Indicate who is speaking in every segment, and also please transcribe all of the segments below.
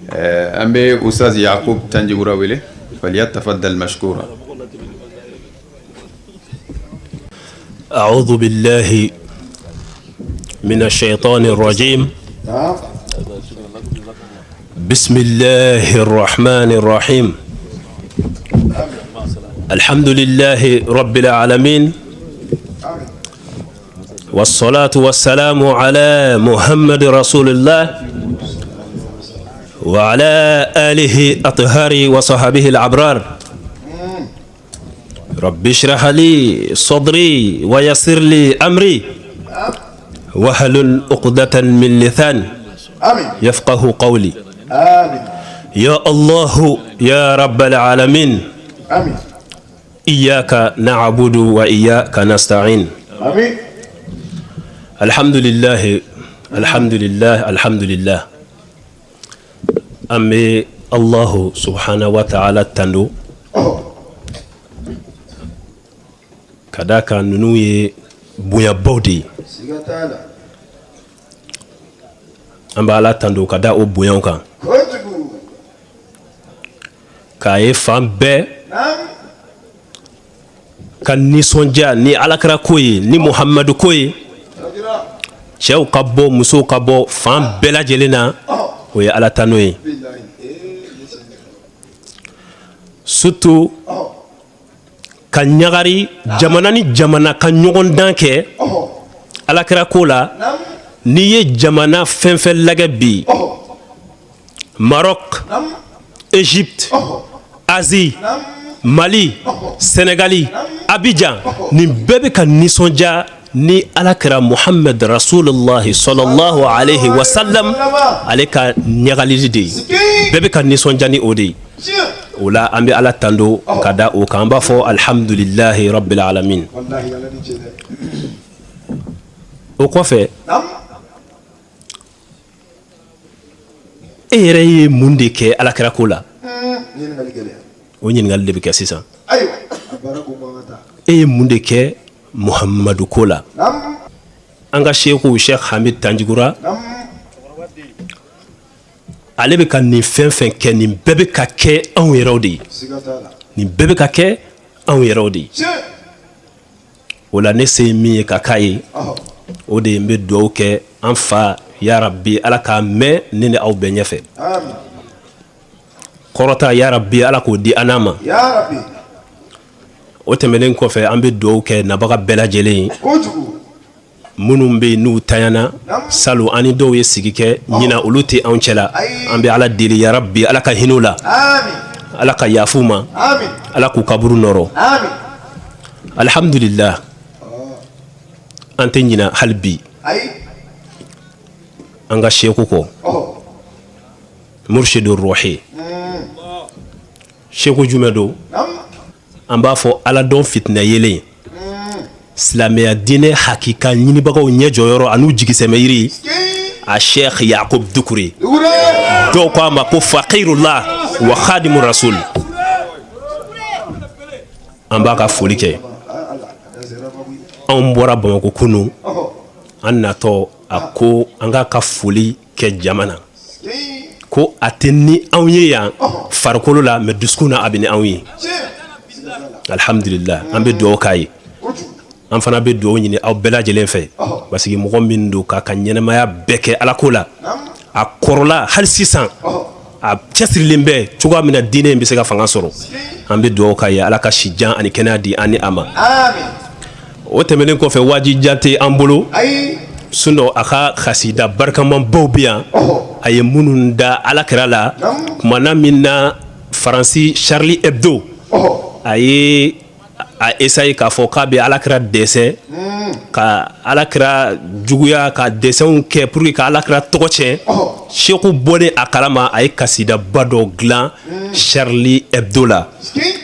Speaker 1: أمي أستاذ يعقوب تنجبورا ويلي فليتفضل مشكورا.
Speaker 2: أعوذ بالله من الشيطان الرجيم. بسم الله الرحمن الرحيم. الحمد لله رب العالمين، والصلاة والسلام على محمد رسول الله وعلى آله الأطهار وصحبه الأبرار. رب اشرح لي صدري ويسر لي أمري واحلل عقدة من لساني يفقه قولي. يا الله يا رب العالمين، إياك نعبد وإياك نستعين. الحمد لله الحمد لله الحمد لله. أمي الله سبحانه وتعالى تندو كذاك ننوي بويا بودي أمبا لا تندو كذا أو بويانكا كاي فام بي كان نيسونجا ني على كوي ني محمد كوي شاو كابو مسو كابو فام بلا جلنا وي على تنوي سوتو كان يغاري جماناني جمانا كان نيغون دانكي على كولا ني جمانا فنفل لغبي ماروك Égypte, Asie, Mali, Sénégali, Abidjan, ni bébé kan nisonja ni alakira Muhammad Rasulullah sallallahu alayhi wa sallam aleka nyagalidi de bébé kan nisonja ni odi ola ambi ala tando kada o kamba fo alhamdulillahi rabbil alamin. O kɔfɛ e yɛrɛ ye mun de kɛ alakira ko la? O ɲininkali de bɛ kɛ sisan. E ye mun de kɛ Muhamadu ko la? An ka seku Sheikh Hamid Tanjigura ale bɛ ka nin fɛn fɛn kɛ, nin bɛɛ bɛ ka kɛ anw yɛrɛw de ye. Nin bɛɛ bɛ ka kɛ anw yɛrɛw de ye. O la ne se ye min ye ka k'a ye, o de ye n bɛ dugawu kɛ an fa ya rabbi ala k'a mɛn ne ni aw bɛɛ ɲɛfɛ. Kɔrɔta ya rabbi ala k'o di an ma. O tɛmɛnen kɔfɛ an bɛ dugawu kɛ nabaga bɛɛ lajɛlen ye minnu bɛ yen n'u tanyana salu ani dɔw ye sigi kɛ ɲina olu tɛ anw cɛla. An bɛ ala deli ya rabbi ala ka hinɛ u la, ala ka yafu ma, ala k'u kaburu nɔrɔ. Alhamdulillah, an tɛ ɲina hali bi an ka seku kɔ Murshidur Ruhi. Seku jumɛn don? An b'a fɔ ala dɔn fitinɛ yelen, silamɛya diinɛ hakika ɲinibagaw ɲɛ jɔyɔrɔ an'u jigisɛmɛ yiri a Sheikh Yaqub Dukure. Dɔw ko a ma ko faqirullah wa khadimur rasul. An b'a ka foli kɛ. Anw bɔra Bamako kunu, an natɔ a ko an k'a ka foli kɛ jamana ko a tɛ ni anw ye yan farikolo la mais dusukun na a bɛ ni anw ye. Alhamdulillah, an bɛ dugawu k'a ye. An fana bɛ dugawu ɲini aw bɛɛ lajɛlen fɛ parce que mɔgɔ min don k'a ka ɲɛnamaya bɛɛ kɛ ala ko la, a kɔrɔla hali sisan a cɛsirilen bɛ cogoya min na diinɛ in bɛ se ka fanga sɔrɔ. An bɛ dugawu k'a ye ala ka si jan ani kɛnɛya di an ni a ma. O tɛmɛnen kɔfɛ wajibiya tɛ an bolo sinon a ka xasida barikamanbaw bɛ yan, a ye minnu da alakira la kumana min na Faransi Charlie Hebdo a ye a essaye k'a fɔ k'a bɛ alakira dɛsɛ ka alakira juguya ka dɛsɛnw kɛ pour que ka alakira tɔgɔ tiɲɛ. Seku bɔlen a kalama a ye kasidaba dɔ dilan Charlie Hebdo la.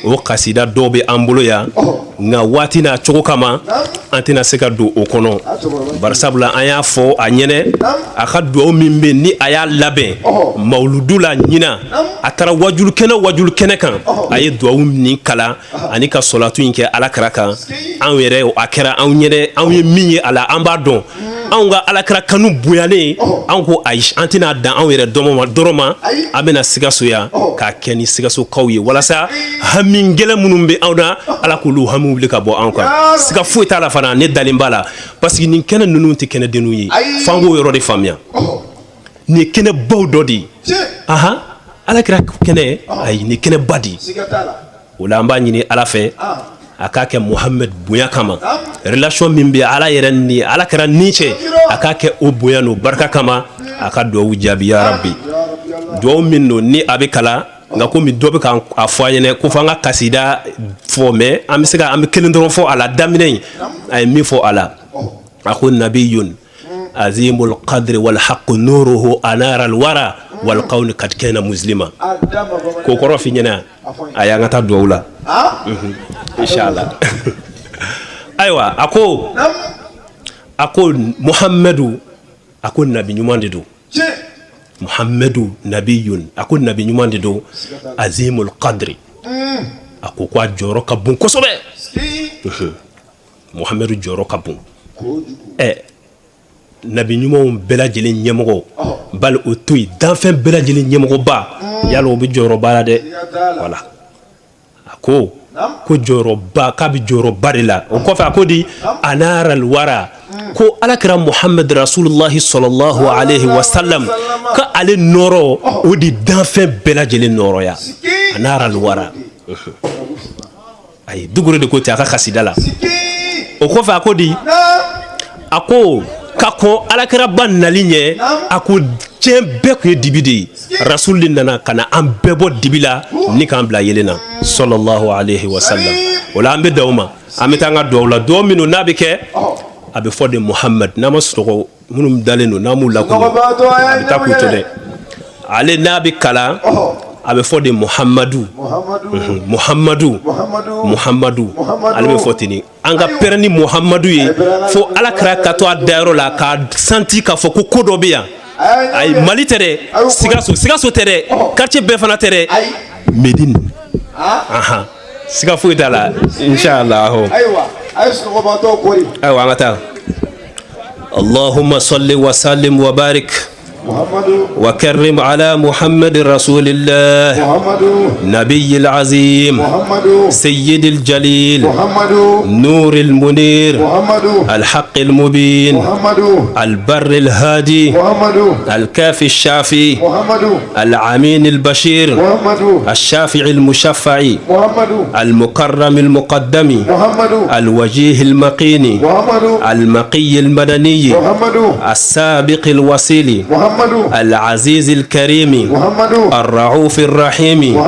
Speaker 2: O kasida dɔw bɛ an bolo yan nka waati n'a cogo kama an tɛna se ka don o kɔnɔ. Barisabula an y'a fɔ a ɲɛnɛ a ka dugawu min bɛ ni a y'a labɛn mawuludu la ɲina a taara wajulu kɛnɛ kan a ye dugawu min kalan ani ka sɔlatu in kɛ alakira kan. Anw yɛrɛ a kɛra anw ɲɛnɛ anw ye min ye a la an b'a dɔn anw ka alakira kanu bonyalen anw ko ayi an tɛna dan anw yɛrɛ dɔrɔn ma an bɛna Sikaso yan k'a kɛ ni Sikasokaw ye walasa hami gɛlɛn minnu bɛ anw na ala k'olu hami wuli ka bɔ anw kan siga foyi t'a la fana ne dalen b'a la parce que nin kɛnɛ ninnu tɛ kɛnɛ denninw ye f'an k'o yɔrɔ de faamuya nin ye kɛnɛ baw dɔ de ye alakira kɛnɛ ayi nin kɛnɛ ba de ye o la an b'a ɲini ala fɛ a k'a kɛ Muhammed bonya kama relation min bɛ ala yɛrɛ ni ala kɛra ni cɛ a k'a kɛ o bonya n'o barika kama a ka duwawu jaabi ya rabbi duwawu min don ni a bɛ kalan nka komi dɔ bɛ k'a fɔ an ɲɛna ko fɔ an ka kasida fɔ mais an bɛ kelen dɔrɔn fɔ a la daminɛ in a ye min fɔ a la a ko nabiyun azimul qadri wal haqqu nuruhu anara al wara wal qawlu kad kana muslima ko kɔrɔ fi ɲɛna a y'an ka taa duwawu la inshallah aywa ako Muhammadu ako nabi ɲuman de don Muhammadu nabiyun ako nabi ɲuman de don azimul qadri ako ko a jɔyɔrɔ ka bon kosɛbɛ Muhammadu jɔyɔrɔ ka bon nabi ɲumanw bɛɛ lajɛlen ɲɛmɔgɔ bali o to yen danfɛn bɛɛ lajɛlen ɲɛmɔgɔba yala o bɛ jɔyɔrɔba la dɛ voilà a ko jɔyɔrɔba k'a bɛ jɔyɔrɔba de la o kɔfɛ a ko di anara alwara ko alakira Muhammad rasulullahi sallallahu alaihi wasallam ka ale nɔrɔ o di danfɛn bɛɛ lajɛlen nɔrɔya anara alwara ayi dugure de ko ten a ka kasida la o kɔfɛ a ko di a ko ka kɔn alakira ba nali ɲɛ a ko diɲɛ bɛɛ tun ye dibi de ye rasul de nana ka na an bɛɛ bɔ dibi la ni k'an bila yelen na sallallahu alaihi wasallam o la an bɛ daw ma an bɛ taa an ka duwawu la duwawu minnu n'a bɛ kɛ a bɛ fɔ de Muhammad n'a ma sunɔgɔ minnu dalen don n'an m'u lakunu a bɛ taa k'u to dɛ ale n'a bɛ kalan a bɛ fɔ de Muhammadu ale bɛ fɔ ten an ka pɛrɛn ni Muhammadu ye fo alakira ka to a dayɔrɔ la k'a santi k'a fɔ ko dɔ bɛ yan ayi Mali tɛ dɛ Sikaso tɛ dɛ quartier bɛɛ fana tɛ dɛ Medine siga foyi t'a la inshallah ayiwa an ka taa Allahumma salli wa sallim wa barik وكرم على محمد رسول الله نبي العظيم سيد الجليل نور المنير الحق المبين البر الهادي الكافي الشافي العمين البشير الشافع المشفع المكرم المقدم الوجيه المقين المقي المدني السابق الوسيل العزيز الكريم الرعوف الرحيم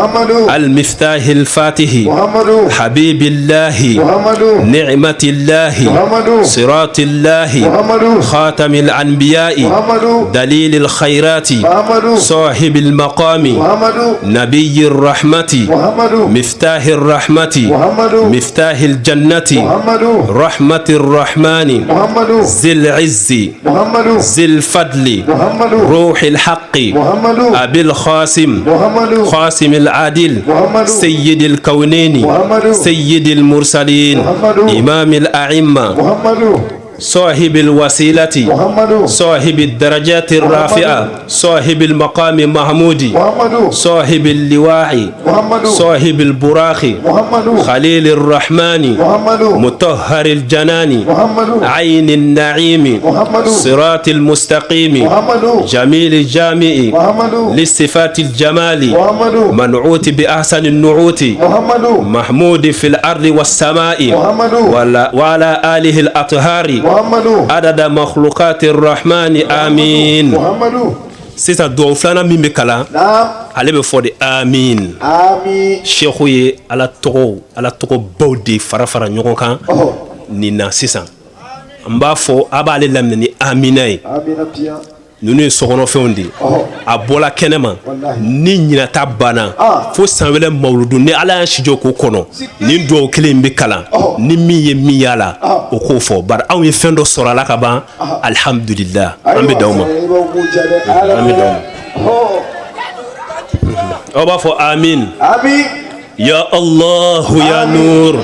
Speaker 2: المفتاح الفاتح حبيب الله نعمة الله صراط الله خاتم الأنبياء دليل الخيرات صاحب المقام نبي الرحمة مفتاح الرحمة مفتاح الجنة رحمة الرحمن ذي العز ذي الفضل روح الحق أبي الخاسم خاسم العادل سيد الكونين سيد المرسلين إمام الأئمة صاحب الوسيلة صاحب الدرجات الرافعة صاحب المقام محمود صاحب اللواء صاحب البراخ خليل الرحمن مطهر الجنان عين النعيم صراط المستقيم جميل الجامع لصفات الجمال منعوت بأحسن النعوت محمود في الأرض والسماء وعلى آله الأطهار عدد مخلوقات الرحمن آمين sisan duwawu filanan min bɛ kalan ale bɛ fɔ de amin sheikhu ye ala tɔgɔ baw de fara fara ɲɔgɔn kan nin na sisan n b'a fɔ a b'ale laminɛ ni amina ye ninnu ye sokɔnɔfɛnw de a bɔla kɛnɛma ni ɲinata banna fo san wɛrɛ mawuludu ni ala y'an sijɔ k'o kɔnɔ nin duwawu kelen bɛ kalan ni min ye min y'a la o k'o fɔ bari anw ye fɛn dɔ sɔrɔ a la ka ban alhamdulillah an bɛ d'aw ma aw b'a fɔ amin ya Allah ya nur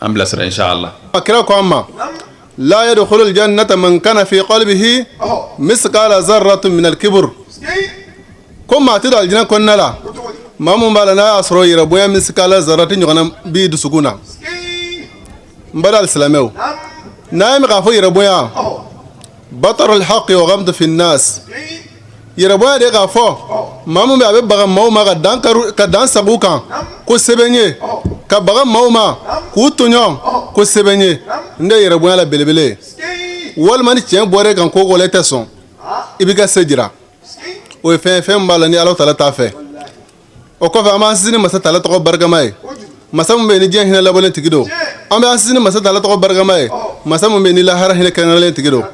Speaker 1: an bilasira inshallah.
Speaker 3: Akira ko amma la yadkhulu al-jannata man kana fi qalbihi misqala zarratin min al-kibr. Ko ma ti da aljanna konnala mamun bala na asro yira boya misqala zarratin yogana bi dusukuna. Mbada al-islamew na mi qafo yira boya batar al-haqq wa ghamd fi an-nas. Yira boya de qafo mamun be abe baga mawma ka dan sabukan ko sebenye ka baga mawma ku tonyo ko sebenye nde yira boya la belebele wal man tien bore kan ko gole teson ibika sejira o fe mbala ni Allah taala ta fe o ko fa ma sini masa taala to bargamay masa mo be ni jen hina labolen tigido ambe asini masa taala to bargamay masa mo be ni la hara hina kan len tigido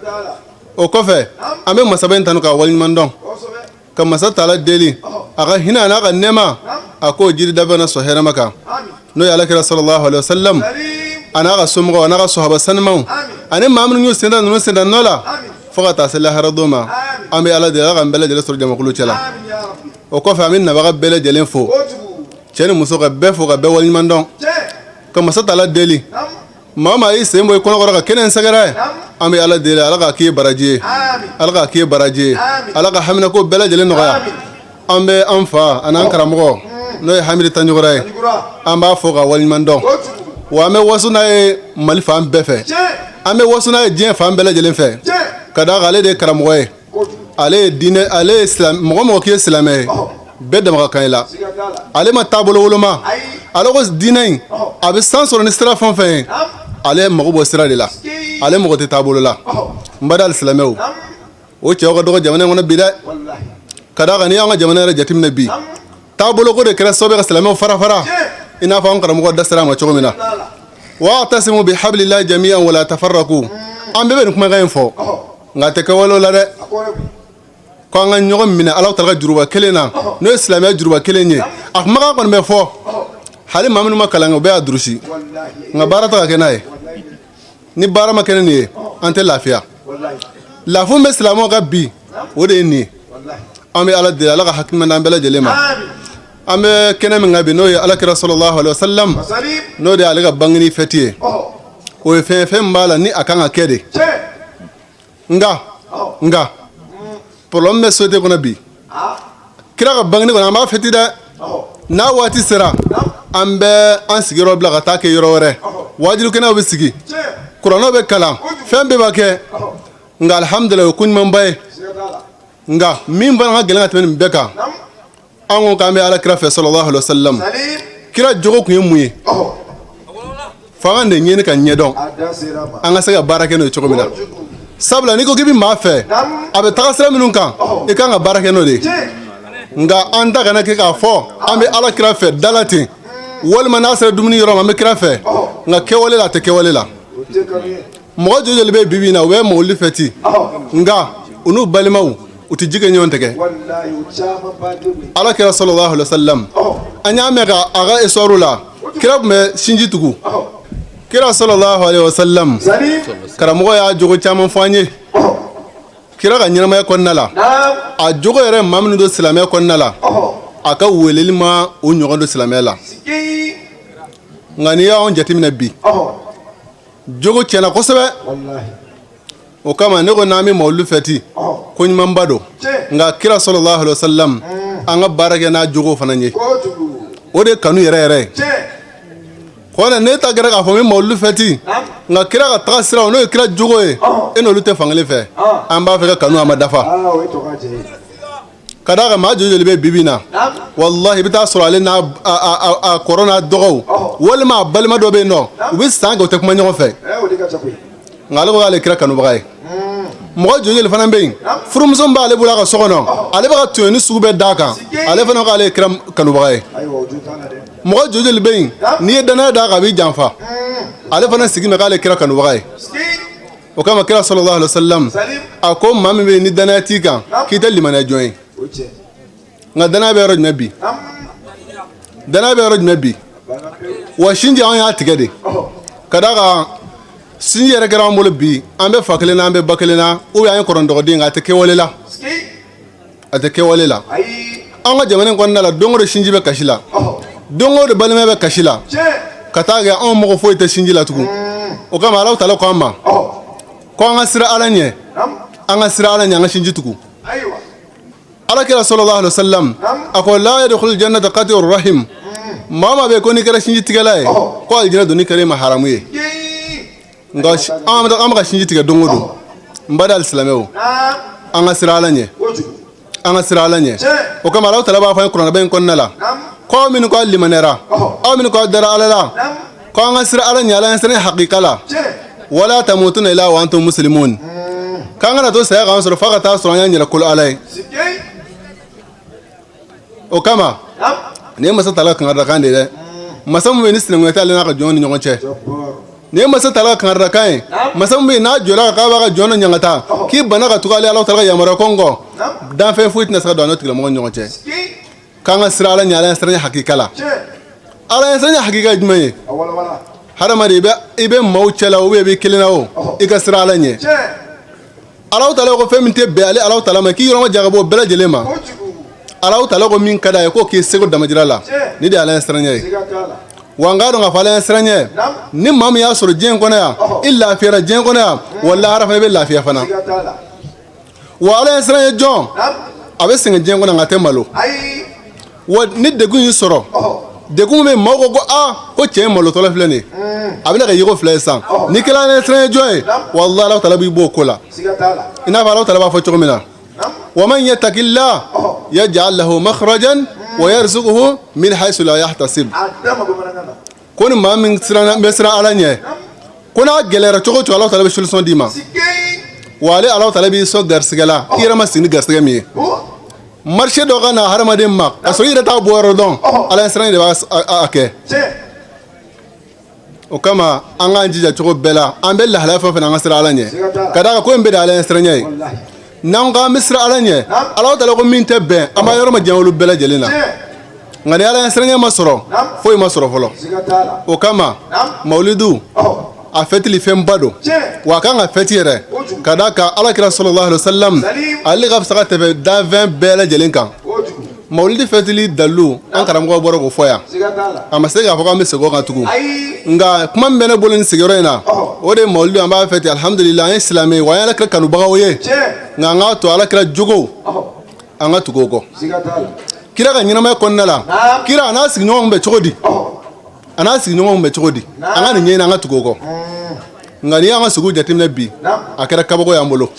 Speaker 3: o ko fe ambe masa ben tanu ka wal mandon ka masa taala deli aga hina na ka nema ako jiri dabana so hera maka no ya lakira sallallahu alaihi wasallam ana ga sumgo ana ga sahaba sanmau ani mamun nyu senda nola fogata sala haradoma ambe ala de ga mbele de sur jama kulu chala o ko fa min na ba bele de l'info chene muso ga be fo ga be wal mandon ka masa taala deli mama yi sembo ko no ga kenen sagara ambe ala de ala ga ki baraje ala ga ki baraje ala ga hamina ko bele de no ga ambe anfa anan karamo no hamidi tanjugora amba fo ga wal mandon wa me wasuna e mali fam befe ame wasuna e dien fam bele jelen fe kada gale de karamoye ale dine ale islam mo ki islamé bedam ka kayla ale ma tabolo woloma ale ko dine abi sansor ni stra fam fe ale mo bo stra de la ale mo te tabolo la mbadal islamé o ci o do jamane ngona bida kada ga ni nga jamane ra jatim nabi tabolo ko de kra sobe islamé fara ina fa on karamo da sra ma chogomina واعتصموا بحبل الله جميعا ولا تفرقوا ام بيبن كما غاين فو ngate ka walo la de ko nga nyogom mina alaw talga juruba kelena no islamia juruba kelenye ak maga kon me fo hali mamnu makala nga be adrushi nga barata ka kenay ni bara makene ni ante lafiya la fu me islamo ga bi wode ni ame ala de ala ga hakima na bela jelema ame kene mi ngabe no ya alakira sallallahu alaihi wasallam no de alaga bangini fetie o fe mbala ni akanga kede nga problem me sote ko nabi kira ga bangini ko na ma feti da na wati sira ambe an sigiro bla ga take yoro wore wajilu kena be sigi qur'ano be kala fembe bake nga alhamdulillah kun man bay nga min ban ga gelanga tan beka ango kambe ala kira fe sallallahu alaihi wasallam kira jogo ku yemuye fangande nyeni kan nyedon anga saga barake no chogomina sabla niko gibi mafe abe takasira minun kan e kan ga barake no de nga anda kana ke ka fo ambe ala kira fe dalati wal manasir dumni yoro ambe kira fe nga kewole la te kewole la mo jojo lebe bibina we mo li feti nga unu balimaw uti jige nyon tege ala kira sallallahu alaihi wasallam anya mega aga esorula kira me shinji tugu kira sallallahu alaihi wasallam karamo ya jogo chama fanye kira ga nyama ya konnala a jogo yere mamnu do islamé konnala aka welelima o nyogo do islamé la ngani ya on jatimina bi jogo chena ko sebe wallahi o kama ne ko nami mawlu fati ko nyima mbado nga kira sallallahu alaihi wasallam anga barake na jogo fananye o de kanu yere ko na ne ta gara ka fo mi mawlu fati nga kira ka tasira no kira jogo e eno lute fangle fe amba fe ka kanu amadafa kada ga ma jojo libe bibina wallahi bita surale na a corona dogo wal ma balma do be no wi sanga te kuma nyo fe ngalo ko ale kira kanu bagay mo jojo le fana be furum zomba ale bula ka sokono ale ba ka tuni sube daka ale fana ko ale kira kanu bagay mo jojo le be ni dana da ga bi janfa ale fana sigi me ka ale kira kanu bagay o kama kira sallallahu alaihi wasallam ako mami be ni dana tika kita limana join nga dana be roj nabi wa shinji an ya tigade kada ga sin yere gara mo bi ambe fakele na ambe bakele na o ya koron do dinga te kewolela ate kewolela an ga jamane kon nala dongo do shinji be kashila dongo do balme be kashila ka taa kɛ anw mɔgɔ foyi tɛ sinji la tugun o kama Alahu Taala ko an ma ko an ka sira Ala ɲɛ an ka sira Ala ɲɛ an ka sinji tugun Alakira sallallahu alaihi wasallam a ko la yadkhulul jannata qati'ur rahim maa maa bɛ ko n'i kɛra sinji tigɛla ye ko alijinɛ donni kɛra i ma haramu ye nka an bɛ ka sinji tigɛ don o don n bada alisilamɛw an ka sira Ala ɲɛ an ka sira Ala ɲɛ o kama Alahu Taala b'a fɔ an ye kuranɛba in kɔnɔna la ko aw minnu k'aw limaniyara aw minnu k'aw dara Ala la ko an ka sira Ala ɲɛ Ala ɲɛ sira hakika la wala tamutunna illa wa antum muslimun k'an kana to saya k'an sɔrɔ f'a ka taa sɔrɔ an y'an yɛrɛ kolo Ala ye o kama nin ye masa Taala ka kangarida kan de ye dɛ masa min bɛ yen ni sinankunya t'ale n'a ka jɔnw ni ɲɔgɔn cɛ nin ye masa Taala ka kangarida kan ye masa min bɛ yen n'a jɔra k'a b'a ka jɔn dɔ ɲangata k'i bana ka tugu ale Alahu Taala ka yamaruya ko nkɔ danfɛn foyi tɛna se ka don a n'o tigilamɔgɔ ni ɲɔgɔn cɛ k'an ka sira Ala ɲɛ Ala ɲɛ sira ɲɛ hakika la Ala ɲɛ sira ɲɛ hakika ye jumɛn ye hadamaden i bɛ maaw cɛla ou bien i bɛ kelen na o i ka sira Ala ɲɛ Alahu Taala ko fɛn min tɛ bɛn ale Alahu Taala ma k'i yɔrɔ ma jaga bɔ bɛɛ lajɛlen ma Alahu Taala ko min ka d'a ye k'o k'i seko damajira la ni de ye Ala ɲɛ sira ɲɛ ye wa n k'a dɔn k'a fɔ Ala ɲɛ sira ɲɛ ni maa min y'a sɔrɔ diɲɛ kɔnɔ yan i lafiyara diɲɛ kɔnɔ yan walahi hara fana i bɛ lafiya fana wa Ala ɲɛ sira ɲɛ jɔn a bɛ sɛgɛn diɲɛ kɔnɔ nka a tɛ malo wa ni degun y'i sɔrɔ degun bɛ maaw ko ko cɛ ye malotɔla filɛ nin ye a bɛna ka yeko fila ye san ni kɛla Ala ɲɛ sira ɲɛ jɔn ye walahi Alahu Taala b'i bɔ o ko la i n'a fɔ Alahu Taala b'a fɔ cogo min na ومن يتق الله يجعل له مخرجا ويرزقه من حيث لا يحتسب ko ni maa min bɛ siran Ala ɲɛ ko n'a gɛlɛyara cogo o cogo Alahu Taala bɛ solution d'i ma wa ale Alahu Taala b'i sɔn garisɛgɛ la i yɛrɛ ma sigi ni garisɛgɛ min ye marché dɔ ka na hadamaden ma ka sɔrɔ i yɛrɛ t'a bɔ yɔrɔ dɔn Ala ɲɛ siran de b'a kɛ o kama an k'an jija cogo bɛɛ la an bɛ lahalaya fɛn o fɛn na an ka siran Ala ɲɛ ka d'a kan ko in bɛɛ de ye Ala ɲɛ siran ɲɛ ye n'an ko an bɛ siran Ala ɲɛ Alahu Taala ko min tɛ bɛn an b'a yɔrɔ ma janya olu bɛɛ lajɛlen na nka ni Ala ɲɛ siran ɲɛ ma sɔrɔ foyi ma sɔrɔ fɔlɔ o kama mawulidu a fɛtili fɛnba don wa a kan ka fɛti yɛrɛ ka d'a kan Alakira sallallahu alaihi wasallam ale ka fisa ka tɛmɛ danfɛn bɛɛ lajɛlen kan mawulidi fɛtili dalilu an karamɔgɔ bɔra k'o fɔ yan a ma se k'a fɔ k'an bɛ segin o kan tugun nka kuma min bɛ ne bolo nin sigiyɔrɔ in na o de ye mawulidi an b'a fɛti alhamdulillah an ye silamɛ ye wa an ye Alakira kanubagaw ye nka an k'a to Alakira jogow an ka tugu o kɔ kira ka ɲɛnamaya kɔnɔna la kira a n'a sigiɲɔgɔnw bɛ cogo di a n'a sigiɲɔgɔnw bɛ cogo di an ka nin ɲɛɲini an ka tugu o kɔ nka n'i y'an ka sigiw jateminɛ bi a kɛra kabako y'an bolo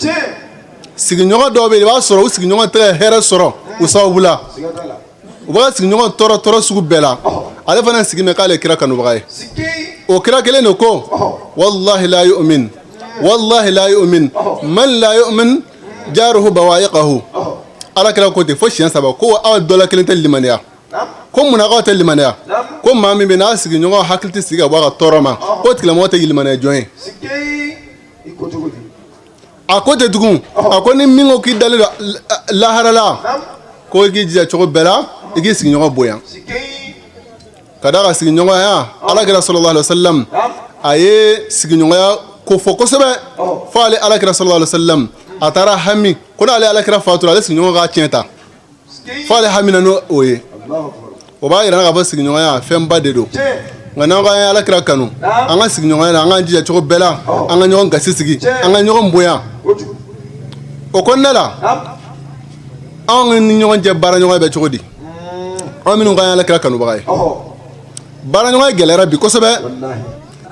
Speaker 3: sigiɲɔgɔn dɔw bɛ yen i b'a sɔrɔ u sigiɲɔgɔn tɛ ka hɛrɛ sɔrɔ u sababu la u b'a sigiɲɔgɔn tɔɔrɔ sugu bɛɛ la ale fana sigi mɛ k'ale kira kanubaga ye o kira kelen de ko wallahi la yu'min wallahi la yu'min man la yu'min jaruhu bawa'iqahu ala kira ko ten fo siɲɛ saba ko aw dɔ la kelen tɛ limaniya ko munna k'aw tɛ limaniya ko maa min bɛ n'a sigiɲɔgɔn hakili tɛ sigi ka bɔ a ka tɔɔrɔ ma ko tigilamɔgɔ tɛ limaniya jɔn ye a ko tɛ tugun a ko ni min ko k'i dalen don lahara la ko i k'i jija cogo bɛɛ la i k'i sigiɲɔgɔn bonya ka d'a kan sigiɲɔgɔnya Alakira sallallahu alaihi wasallam a ye sigiɲɔgɔnya ko fɔ kosɛbɛ fo ale Alakira sallallahu alaihi wasallam a taara hami ko n'ale Alakira fatura ale sigiɲɔgɔn k'a tiɲɛ ta fo ale hamina n'o ye o b'a yira k'a fɔ sigiɲɔgɔnya fɛnba de don nka n'an ko an ye Alakira kanu an ka sigiɲɔgɔnya la an k'an jija cogo bɛɛ la an ka ɲɔgɔn gasi sigi an ka ɲɔgɔn bonya o kɔnɔna la anw ni ɲɔgɔn cɛ baaraɲɔgɔnya bɛ cogo di anw minnu k'an ye Alakira kanubaga ye baaraɲɔgɔnya gɛlɛyara bi kosɛbɛ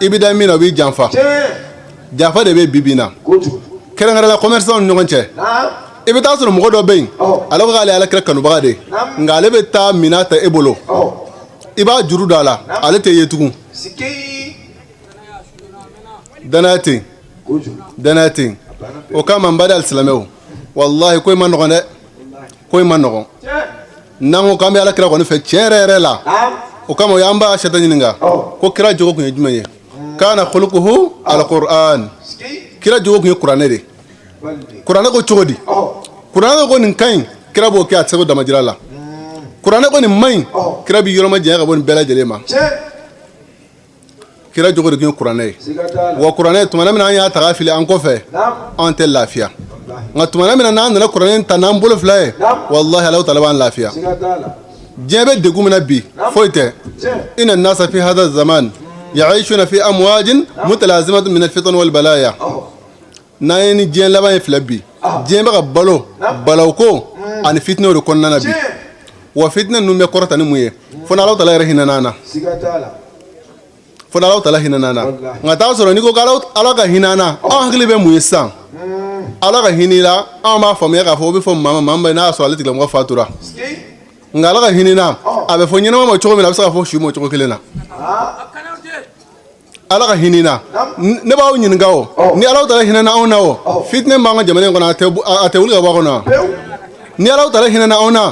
Speaker 3: i bɛ da min na o b'i janfa janfa de bɛ bi bi na kɛrɛnkɛrɛnla commerçants ni ɲɔgɔn cɛ i bɛ taa sɔrɔ mɔgɔ dɔ bɛ yen ale ko k'ale ye Alakira kanubaga de ye nka ale bɛ taa minan ta e bolo i b'a juru don a la ale tɛ ye tugun danaya tɛ yen danaya tɛ yen o kama n bada alisilamɛw wallahi ko in ma nɔgɔn dɛ ko in ma nɔgɔn n'an ko k'an bɛ Alakira kɔni fɛ tiɲɛ yɛrɛ yɛrɛ la o kama o y'an b'a Ayisata ɲininka ko kira jogo tun ye jumɛn ye kana khuluquhu al-Qur'an kira jogo tun ye kuranɛ de kuranɛ ko cogo di kuranɛ ko nin ka ɲi kira b'o kɛ a tɛ se k'o damajira la kuranɛ ko nin ma ɲi kira b'i yɔrɔ ma janya ka bɔ nin bɛɛ lajɛlen ma kira jogo de tun ye kuranɛ ye wa kuranɛ tumana min an y'a ta k'a fili an kɔfɛ an tɛ lafiya nka tumana min n'an nana kuranɛ ta n'an bolo fila ye wallahi Alahu Taala b'an lafiya diɲɛ bɛ degun min na bi foyi tɛ inna nasa fi hada zaman يعيشون في أمواج متلازمة من الفتن والبلايا ناين جين لبا يفلبي جين بقى بلوكو أن فتنة وركوننا نبي وفتنة نمي قرة نمويه فنالو تلا يرهنا نانا فنالو تلا هنا نانا ngata soro niko galaw ala ka hinana angli be muisa ala ka hinila ama fo me ka fo be fo mama na so ala tikla mo fatura ngala ka hinina abe fo nyina mo choko me la sa fo shimo choko kelena ala ka hinina ne ba nyin ngawo ni ala tala hinana ona o fitne manga jamane ngona ate wulga ba kona ni ala tala hinana ona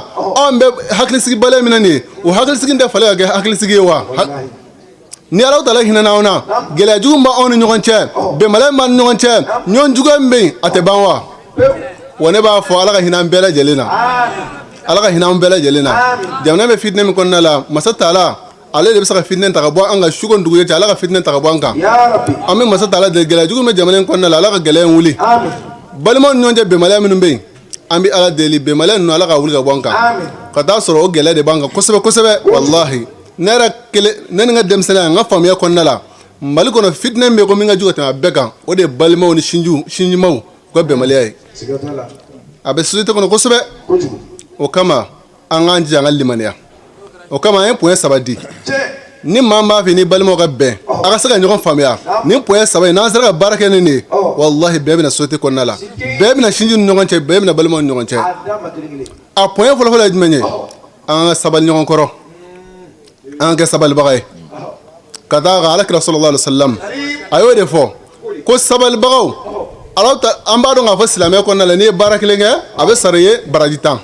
Speaker 3: ambe hakli sigi bale minani o hakli sigi nda fale ga hakli sigi wa ni ala tala hinana ona gela jumba on nyogonche be mala man nyogonche nyon jugambe ate banwa wone ba fo ala ka hinan bela jelena ala ka hinan bela jelena jamana be fitne mi konna la masatala ale de bisa fitne ta bo anga shugon dugu yata ala ka fitne ta bo anga ya rabbi amme masatala de gela jugumbe jamana konna la ala ka gela wuli balmo nyonje be mala minum be ambi ala deli be mala no ala ka wuli ga bo anga kata soro o gela de banga kosebe wallahi nera kele nenga dem sala nga famiya konna la mbali kono fitne be ko minga jugata beka o de balmo ni shinju maw ko be mala ay sigatala abe sute kono kosebe o kama anganji angal limaniya o kama en point sabadi ni mama fi ni balmo ga be aga saka nyogon famiya ni point sabay na sara baraka ne wallahi be na sute konna la be na shinju nyogon che be na balmo nyogon che a point folo folo jmenye an sabal nyogon koro an ga sabal bagay kada ga alak rasulullah sallallahu alaihi wasallam ayo de fo ko sabal bagaw alawta ambado nga fo islamé ko na la ni baraklenge abe sariye barajitan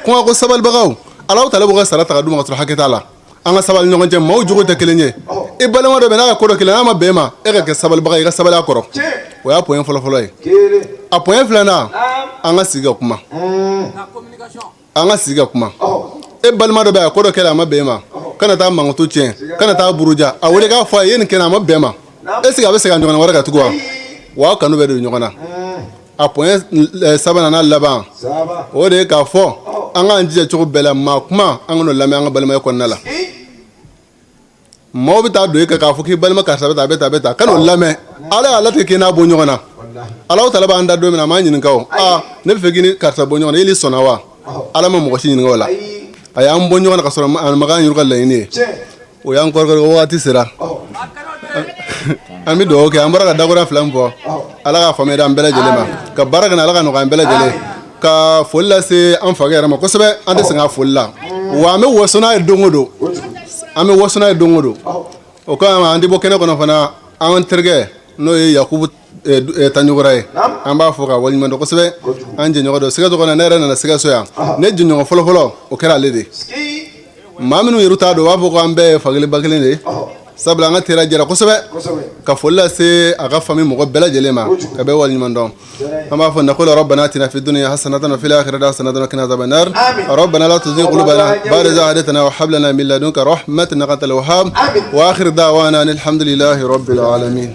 Speaker 3: ko sabal bagaw alawta la buga salata dum ngatul hakitala anga sabal nyogon je maw jugo te kelenye e balama do be na ko do kelena ma bema e ga sabal bagay ga sabal akoro o ya point folo folo a point flana anga siga kuma anga siga kuma e balama do be ko do kelena ma bema kana ta mangutu chen kana ta buruja a wole ga fa yen kena ma bema e siga be siga nyogon waraga tugwa wa kanu be do nyogona a point sabana na laban o de ka fo anga njije chugo bela ma kuma angno lame anga balma ko nala mo bita do ka fo ki balma ka sabata beta kanu lame ala te kena bo nyogona ala ta laba anda do mina ma nyin kawo ne fe gini ka sa bo nyogona ili sonawa ala ma mo shi nyin wala aya am bo nyogona ka so ma ga nyurga la ini o yang kor wati sira ami do ke ambara da gora flambo ala ga fami da mbele jelema ka baraga na ala ga no ga mbele jele ka folla se an fagera ma ko sebe ande singa folla wa me wosona dongodo ame wosona dongodo o ka ma andi bo kene ko no fana an terge no yakubu tanyuguraye amba foka wali mando ko sebe anje nyodo siga to ko na nere na siga soya ne jinyo folo o kera lede maminu yiruta do wa ko ambe fagile bagile de sabla nga tera jara kosebe ka folla se aga fami mo bela jelema ka be wal nyimando ama fa naqulu rabbana atina fid dunya hasanatan wa fil akhirati hasanatan wa qina adhaban nar rabbana la tuzigh qulubana ba'da idh hadaytana wa hab lana min ladunka rahmatan innaka antal wahhab wa akhir da'wana alhamdulillahi rabbil alamin.